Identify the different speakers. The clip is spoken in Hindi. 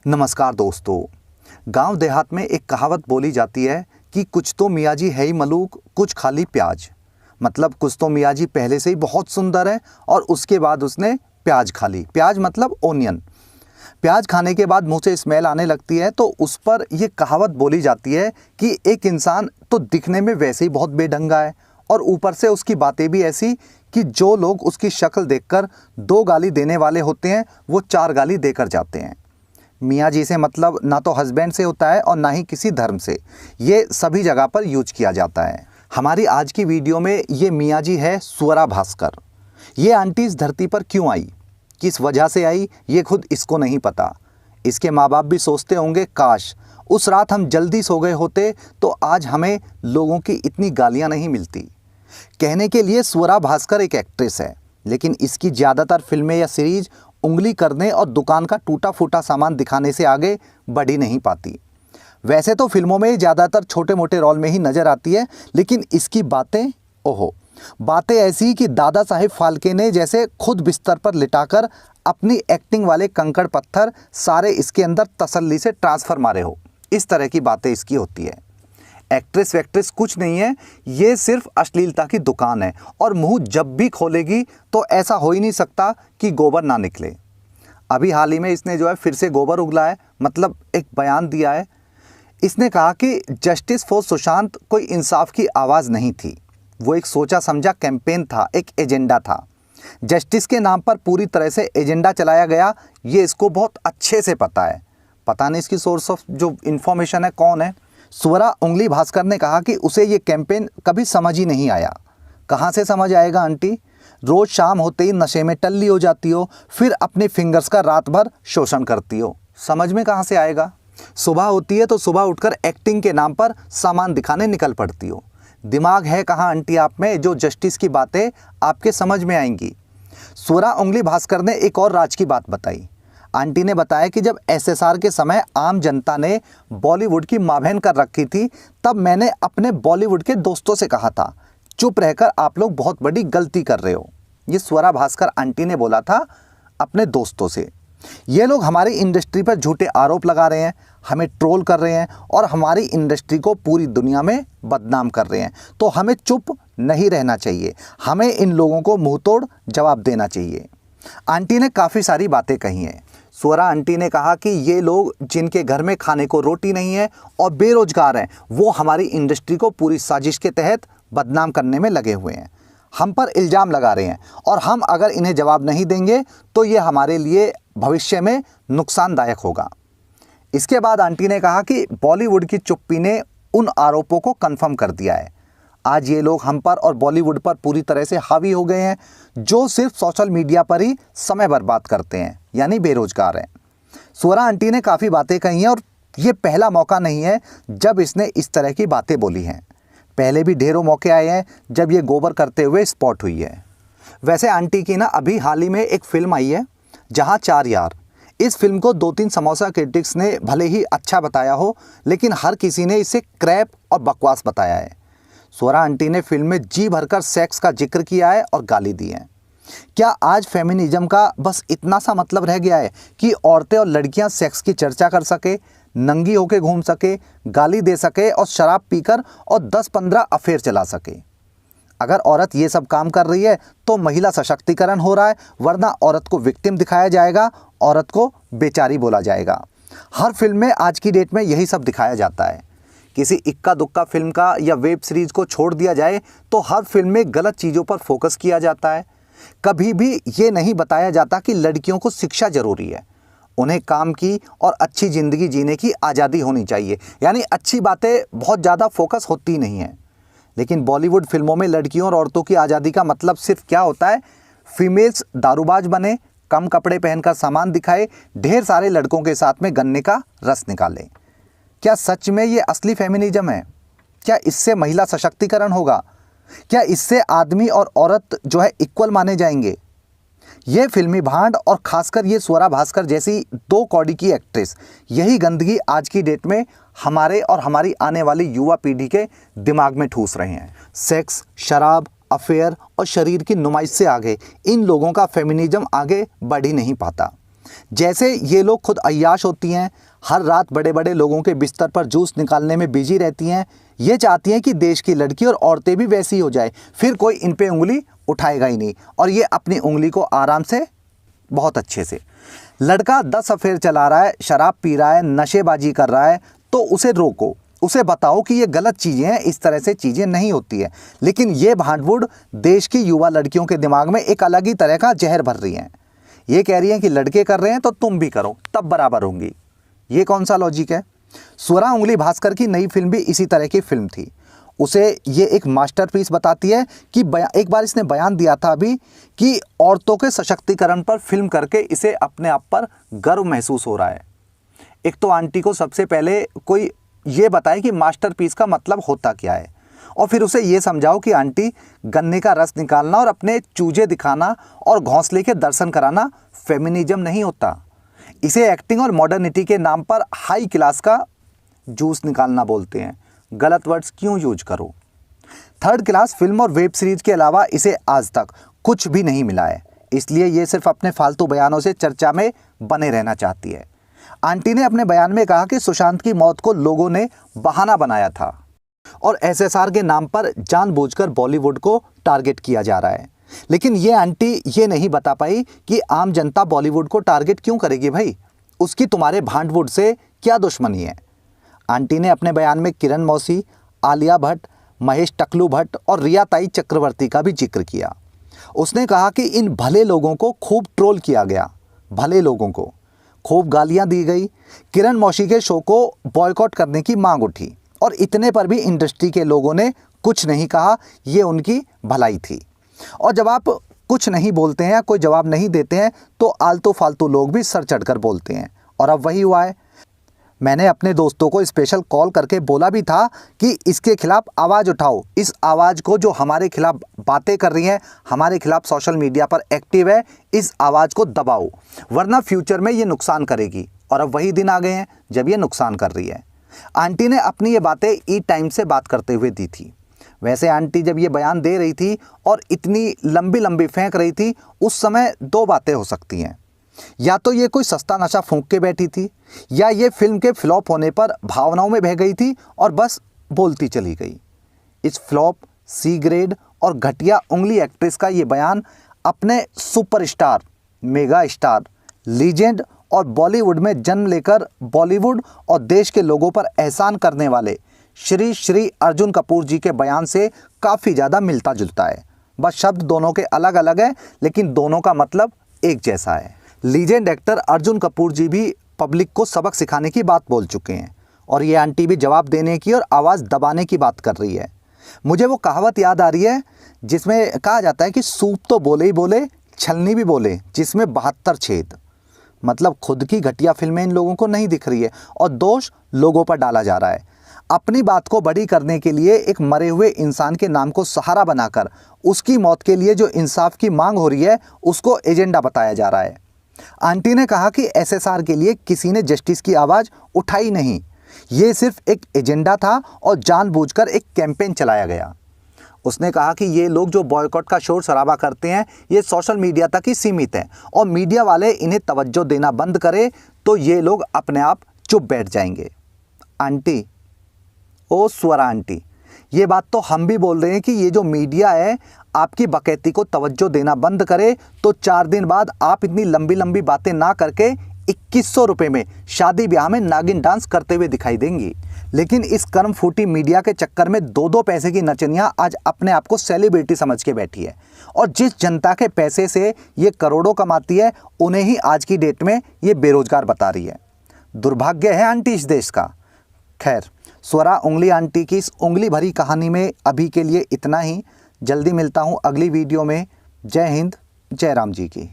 Speaker 1: नमस्कार दोस्तों। गांव देहात में एक कहावत बोली जाती है कि कुछ तो मियाँ जी है ही मलूक, कुछ खाली प्याज। मतलब कुछ तो मियाँ जी पहले से ही बहुत सुंदर है और उसके बाद उसने प्याज खा ली। प्याज मतलब ओनियन। प्याज खाने के बाद मुंह से स्मेल आने लगती है, तो उस पर यह कहावत बोली जाती है कि एक इंसान तो दिखने में वैसे ही बहुत बेढंगा है और ऊपर से उसकी बातें भी ऐसी कि जो लोग उसकी शक्ल देखकर 2 गाली देने वाले होते हैं वो 4 गाली देकर जाते हैं। मियाँ जी से मतलब ना तो हस्बैंड से होता है और ना ही किसी धर्म से। ये सभी जगह पर यूज किया जाता है। हमारी आज की वीडियो में ये मियाँ जी है स्वरा भास्कर। ये आंटी इस धरती पर क्यों आई, किस वजह से आई, ये खुद इसको नहीं पता। इसके माँ बाप भी सोचते होंगे काश उस रात हम जल्दी सो गए होते तो आज हमें लोगों की इतनी गालियाँ नहीं मिलती। कहने के लिए स्वरा भास्कर एक एक्ट्रेस है, लेकिन इसकी ज़्यादातर फिल्में या सीरीज उंगली करने और दुकान का टूटा फूटा सामान दिखाने से आगे बढ़ ही नहीं पाती। वैसे तो फिल्मों में ज़्यादातर छोटे मोटे रोल में ही नज़र आती है, लेकिन इसकी बातें बातें ऐसी कि दादा साहेब फाल्के ने जैसे खुद बिस्तर पर लिटाकर अपनी एक्टिंग वाले कंकड़ पत्थर सारे इसके अंदर तसल्ली से ट्रांसफ़र मारे हो, इस तरह की बातें इसकी होती है। एक्ट्रेस वैक्ट्रेस कुछ नहीं है, ये सिर्फ अश्लीलता की दुकान है और मुंह जब भी खोलेगी तो ऐसा हो ही नहीं सकता कि गोबर ना निकले। अभी हाल ही में इसने जो है फिर से गोबर उगला है, मतलब एक बयान दिया है। इसने कहा कि जस्टिस फॉर सुशांत कोई इंसाफ की आवाज़ नहीं थी, वो एक सोचा समझा कैंपेन था, एक एजेंडा था। जस्टिस के नाम पर पूरी तरह से एजेंडा चलाया गया, ये इसको बहुत अच्छे से पता है। पता नहीं इसकी सोर्स ऑफ जो इन्फॉर्मेशन है कौन है। स्वरा उंगली भास्कर ने कहा कि उसे ये कैंपेन कभी समझ ही नहीं आया। कहाँ से समझ आएगा आंटी, रोज़ शाम होते ही नशे में टल्ली हो जाती हो, फिर अपने फिंगर्स का रात भर शोषण करती हो, समझ में कहाँ से आएगा। सुबह होती है तो सुबह उठकर एक्टिंग के नाम पर सामान दिखाने निकल पड़ती हो। दिमाग है कहाँ आंटी आप में जो जस्टिस की बातें आपके समझ में आएंगी। स्वरा उंगली भास्कर ने एक और राज की बात बताई। आंटी ने बताया कि जब एसएसआर के समय आम जनता ने बॉलीवुड की माँ बहन कर रखी थी, तब मैंने अपने बॉलीवुड के दोस्तों से कहा था चुप रहकर आप लोग बहुत बड़ी गलती कर रहे हो। ये स्वरा भास्कर आंटी ने बोला था अपने दोस्तों से। ये लोग हमारी इंडस्ट्री पर झूठे आरोप लगा रहे हैं, हमें ट्रोल कर रहे हैं और हमारी इंडस्ट्री को पूरी दुनिया में बदनाम कर रहे हैं, तो हमें चुप नहीं रहना चाहिए, हमें इन लोगों को मुंहतोड़ जवाब देना चाहिए। आंटी ने काफ़ी सारी बातें कही हैं। स्वरा आंटी ने कहा कि ये लोग जिनके घर में खाने को रोटी नहीं है और बेरोजगार हैं, वो हमारी इंडस्ट्री को पूरी साजिश के तहत बदनाम करने में लगे हुए हैं, हम पर इल्ज़ाम लगा रहे हैं और हम अगर इन्हें जवाब नहीं देंगे तो ये हमारे लिए भविष्य में नुकसानदायक होगा। इसके बाद आंटी ने कहा कि बॉलीवुड की चुप्पी ने उन आरोपों को कन्फर्म कर दिया है। आज ये लोग हम पर और बॉलीवुड पर पूरी तरह से हावी हो गए हैं, जो सिर्फ सोशल मीडिया पर ही समय बर्बाद करते हैं, यानी बेरोजगार हैं। स्वरा आंटी ने काफ़ी बातें कही हैं और ये पहला मौका नहीं है जब इसने इस तरह की बातें बोली हैं। पहले भी ढेरों मौके आए हैं जब ये गोबर करते हुए स्पॉट हुई है। वैसे आंटी की ना अभी हाल ही में एक फिल्म आई है जहाँ 4 यार। इस फिल्म को 2-3 समोसा क्रिटिक्स ने भले ही अच्छा बताया हो, लेकिन हर किसी ने इसे क्रैप और बकवास बताया है। स्वरा आंटी ने फिल्म में जी भरकर सेक्स का जिक्र किया है और गाली दी है। क्या आज फेमिनिज्म का बस इतना सा मतलब रह गया है कि औरतें और लड़कियां सेक्स की चर्चा कर सके, नंगी होकर घूम सके, गाली दे सके और शराब पीकर और 10-15 अफेयर चला सके? अगर औरत ये सब काम कर रही है तो महिला सशक्तिकरण हो रहा है, वरना औरत को विक्टिम दिखाया जाएगा, औरत को बेचारी बोला जाएगा। हर फिल्म में आज की डेट में यही सब दिखाया जाता है। किसी इक्का दुक्का फिल्म का या वेब सीरीज़ को छोड़ दिया जाए तो हर फिल्म में गलत चीज़ों पर फोकस किया जाता है। कभी भी ये नहीं बताया जाता कि लड़कियों को शिक्षा ज़रूरी है, उन्हें काम की और अच्छी ज़िंदगी जीने की आज़ादी होनी चाहिए, यानी अच्छी बातें बहुत ज़्यादा फोकस होती नहीं हैं। लेकिन बॉलीवुड फिल्मों में लड़कियों और औरतों की आज़ादी का मतलब सिर्फ क्या होता है? फीमेल्स दारूबाज बने, कम कपड़े पहनकर सामान दिखाए, ढेर सारे लड़कों के साथ में गन्ने का रस निकाले। क्या सच में ये असली फेमिनिज्म है? क्या इससे महिला सशक्तिकरण होगा? क्या इससे आदमी और औरत जो है इक्वल माने जाएंगे? ये फिल्मी भांड और खासकर ये स्वरा भास्कर जैसी 2 कौड़ी की एक्ट्रेस, यही गंदगी आज की डेट में हमारे और हमारी आने वाली युवा पीढ़ी के दिमाग में ठूस रहे हैं। सेक्स, शराब, अफेयर और शरीर की नुमाइश से आगे इन लोगों का फेमिनिज्म आगे बढ़ ही नहीं पाता। जैसे ये लोग खुद अय्याश होती हैं, हर रात बड़े बड़े लोगों के बिस्तर पर जूस निकालने में बिजी रहती हैं, ये चाहती हैं कि देश की लड़की और औरतें भी वैसी हो जाए, फिर कोई इन पे उंगली उठाएगा ही नहीं, और ये अपनी उंगली को आराम से, बहुत अच्छे से। लड़का 10 अफेयर चला रहा है, शराब पी रहा है, नशेबाजी कर रहा है, तो उसे रोको, उसे बताओ कि ये गलत चीज़ें हैं, इस तरह से चीज़ें नहीं होती है। लेकिन ये भांडवुड देश की युवा लड़कियों के दिमाग में एक अलग ही तरह का जहर भर रही हैं। ये कह रही हैं कि लड़के कर रहे हैं तो तुम भी करो, तब बराबर होंगी। ये कौन सा लॉजिक है? स्वरा उंगली भास्कर की नई फिल्म भी इसी तरह की फिल्म थी। उसे ये एक मास्टरपीस बताती है कि एक बार इसने बयान दिया था अभी कि औरतों के सशक्तिकरण पर फिल्म करके इसे अपने आप पर गर्व महसूस हो रहा है। एक तो आंटी को सबसे पहले कोई ये बताए कि मास्टरपीस का मतलब होता क्या है, और फिर उसे ये समझाओ कि आंटी, गन्ने का रस निकालना और अपने चूजे दिखाना और घोंसले के दर्शन कराना फेमिनिज्म नहीं होता। इसे एक्टिंग और मॉडर्निटी के नाम पर हाई क्लास का जूस निकालना बोलते हैं। गलत वर्ड्स क्यों यूज करो? थर्ड क्लास फिल्म और वेब सीरीज के अलावा इसे आज तक कुछ भी नहीं मिला है, इसलिए ये सिर्फ अपने फालतू बयानों से चर्चा में बने रहना चाहती है। आंटी ने अपने बयान में कहा कि सुशांत की मौत को लोगों ने बहाना बनाया था और एसएसआर के नाम पर जानबूझकर बॉलीवुड को टारगेट किया जा रहा है। लेकिन ये आंटी ये नहीं बता पाई कि आम जनता बॉलीवुड को टारगेट क्यों करेगी भाई, उसकी तुम्हारे भांडवुड से क्या दुश्मनी है? आंटी ने अपने बयान में किरण मौसी, आलिया भट्ट, महेश टकलू भट्ट और रियाताई चक्रवर्ती का भी जिक्र किया। उसने कहा कि इन भले लोगों को खूब ट्रोल किया गया, भले लोगों को खूब गालियां दी गई। किरण मौसी के शो को बॉयकॉट करने की मांग उठी और इतने पर भी इंडस्ट्री के लोगों ने कुछ नहीं कहा, ये उनकी भलाई थी। और जब आप कुछ नहीं बोलते हैं या कोई जवाब नहीं देते हैं तो आलतू फालतू लोग भी सर चढ़कर बोलते हैं, और अब वही हुआ है। मैंने अपने दोस्तों को स्पेशल कॉल करके बोला भी था कि इसके खिलाफ आवाज़ उठाओ, इस आवाज़ को जो हमारे खिलाफ बातें कर रही हैं, हमारे खिलाफ सोशल मीडिया पर एक्टिव है, इस आवाज़ को दबाओ, वरना फ्यूचर में ये नुकसान करेगी। और अब वही दिन आ गए हैं जब ये नुकसान कर रही है। आंटी ने अपनी ये बातें ई टाइम से बात करते हुए दी थी। वैसे आंटी जब ये बयान दे रही थी और इतनी लंबी लंबी फेंक रही थी, उस समय दो बातें हो सकती हैं। या तो ये कोई सस्ता नशा फूंक के बैठी थी, या ये फिल्म के फ्लॉप होने पर भावनाओं में बह गई थी और बस बोलती चली गई। इस फ्लॉप, सी ग्रेड और घटिया उंगली एक्ट्रेस का ये बयान अपने सुपरस्टार, मेगा स्टार, लीजेंड और बॉलीवुड में जन्म लेकर बॉलीवुड और देश के लोगों पर एहसान करने वाले श्री श्री अर्जुन कपूर जी के बयान से काफ़ी ज़्यादा मिलता जुलता है। बस शब्द दोनों के अलग अलग हैं, लेकिन दोनों का मतलब एक जैसा है। लीजेंड एक्टर अर्जुन कपूर जी भी पब्लिक को सबक सिखाने की बात बोल चुके हैं, और ये आंटी भी जवाब देने की और आवाज़ दबाने की बात कर रही है। मुझे वो कहावत याद आ रही है जिसमें कहा जाता है कि सूप तो बोले ही बोले, छलनी भी बोले, जिसमें 72 छेद। मतलब खुद की घटिया फिल्में इन लोगों को नहीं दिख रही है और दोष लोगों पर डाला जा रहा है। अपनी बात को बड़ी करने के लिए एक मरे हुए इंसान के नाम को सहारा बनाकर उसकी मौत के लिए जो इंसाफ की मांग हो रही है, उसको एजेंडा बताया जा रहा है। आंटी ने कहा कि एसएसआर के लिए किसी ने जस्टिस की आवाज़ उठाई नहीं, ये सिर्फ एक एजेंडा था और जानबूझकर एक कैंपेन चलाया गया। उसने कहा कि ये लोग जो बॉयकॉट का शोर शराबा करते हैं, ये सोशल मीडिया तक ही सीमित है, और मीडिया वाले इन्हें तवज्जो देना बंद करें तो ये लोग अपने आप चुप बैठ जाएंगे। आंटी, ओ स्वरा आंटी, ये बात तो हम भी बोल रहे हैं कि ये जो मीडिया है आपकी बकैती को तवज्जो देना बंद करे तो 4 दिन बाद आप इतनी लंबी लंबी बातें ना करके 2100 रुपये में शादी ब्याह में नागिन डांस करते हुए दिखाई देंगी। लेकिन इस कर्म फूटी मीडिया के चक्कर में 2-2 पैसे की नचनियाँ आज अपने आप को सेलिब्रिटी समझ के बैठी है, और जिस जनता के पैसे से ये करोड़ों कमाती है, उन्हें ही आज की डेट में ये बेरोजगार बता रही है। दुर्भाग्य है आंटी इस देश का। खैर, स्वरा उंगली आंटी की इस उंगली भरी कहानी में अभी के लिए इतना ही। जल्दी मिलता हूँ अगली वीडियो में। जय हिंद, जय राम जी की।